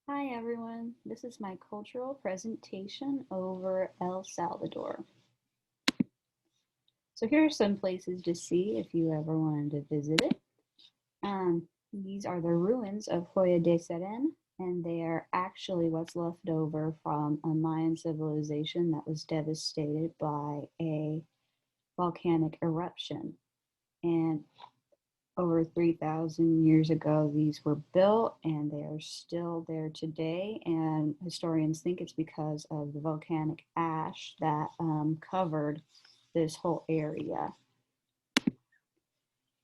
Hi everyone, this is my cultural presentation over El Salvador. So here are some places to see if you ever wanted to visit it. These are the ruins of Joya de Seren, and they are actually what's left over from a Mayan civilization that was devastated by a volcanic eruption. And over 3,000 years ago, these were built and they are still there today. And historians think it's because of the volcanic ash that covered this whole area.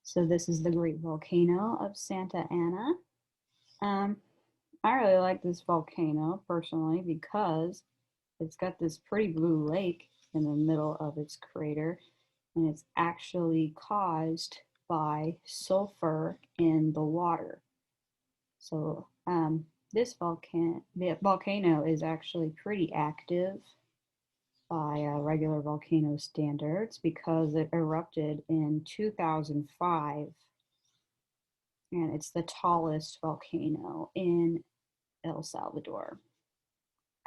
So, this is the Great Volcano of Santa Ana. Um, I really like this volcano personally because it's got this pretty blue lake in the middle of its crater, and it's actually caused by sulfur in the water. So this volcano is actually pretty active by regular volcano standards because it erupted in 2005, and it's the tallest volcano in El Salvador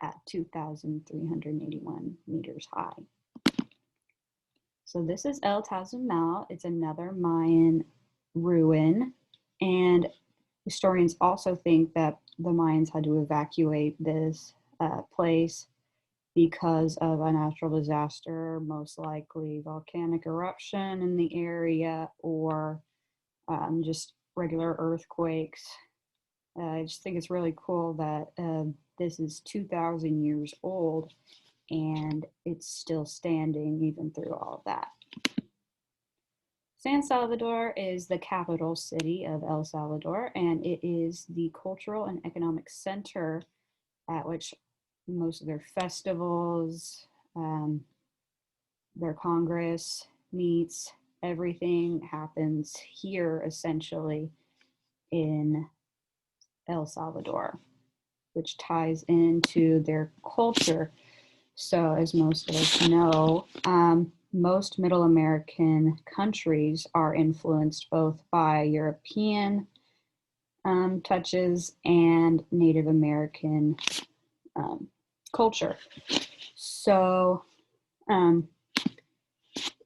at 2,381 meters high. So this is El Tazumal. It's another Mayan ruin, and historians also think that the Mayans had to evacuate this place because of a natural disaster, most likely volcanic eruption in the area or just regular earthquakes. I just think it's really cool that this is 2,000 years old and it's still standing even through all of that. San Salvador is the capital city of El Salvador, and it is the cultural and economic center at which most of their festivals, their Congress meets, everything happens here essentially in El Salvador, which ties into their culture. So, as most of us know, most Middle American countries are influenced both by European touches and Native American um, culture. So, um,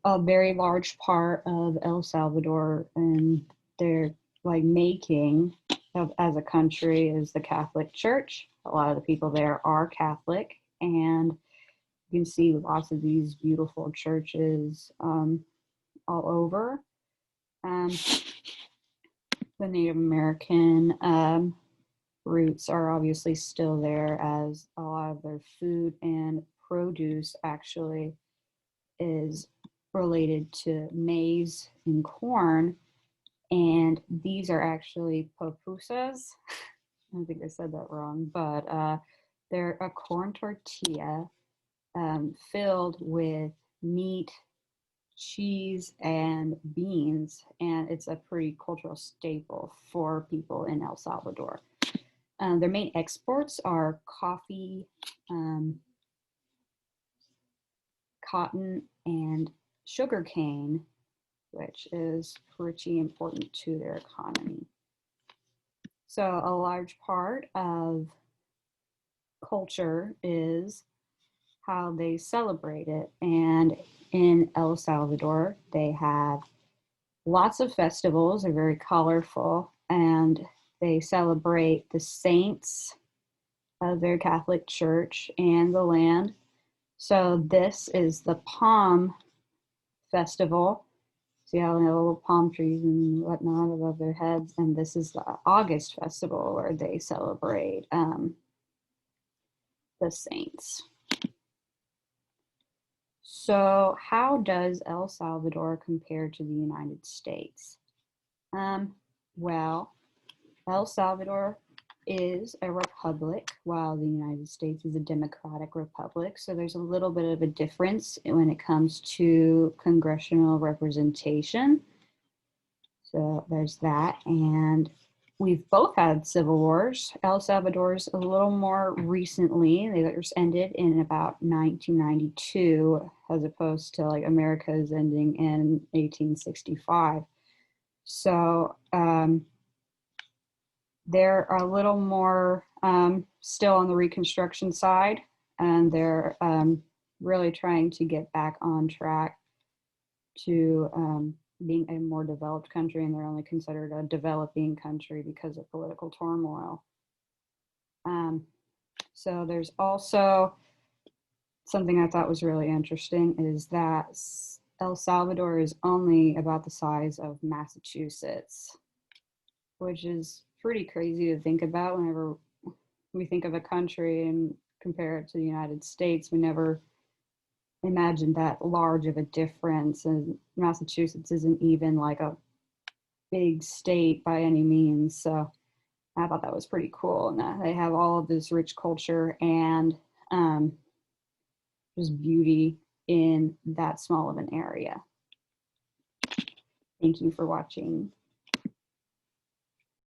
a very large part of El Salvador and their making of as a country is the Catholic Church. A lot of the people there are Catholic, and you can see lots of these beautiful churches all over. Um, the Native American roots are obviously still there, as a lot of their food and produce actually is related to maize and corn. And these are actually pupusas. I think I said that wrong, but they're a corn tortilla filled with meat, cheese, and beans, and it's a pretty cultural staple for people in El Salvador. Their main exports are coffee, um, cotton, and sugarcane, which is pretty important to their economy. So, a large part of culture is how they celebrate it. And in El Salvador, they have lots of festivals, they're very colorful, and they celebrate the saints of their Catholic Church and the land. So, this is the Palm Festival. See how they have little palm trees and whatnot above their heads. And this is the August Festival where they celebrate the saints. So, how does El Salvador compare to the United States? Well, El Salvador is a republic while the United States is a democratic republic. So, there's a little bit of a difference when it comes to congressional representation. So, there's that. And we've both had civil wars. El Salvador's a little more recently. Theirs ended in about 1992, as opposed to like America's ending in 1865. So they're a little more still on the reconstruction side, and they're really trying to get back on track to being a more developed country, and they're only considered a developing country because of political turmoil. So there's also something I thought was really interesting is that El Salvador is only about the size of Massachusetts, which is pretty crazy to think about. Whenever we think of a country and compare it to the United States, we never imagine that large of a difference. And Massachusetts isn't even like a big state by any means. So I thought that was pretty cool. And they have all of this rich culture and just beauty in that small of an area. Thank you for watching.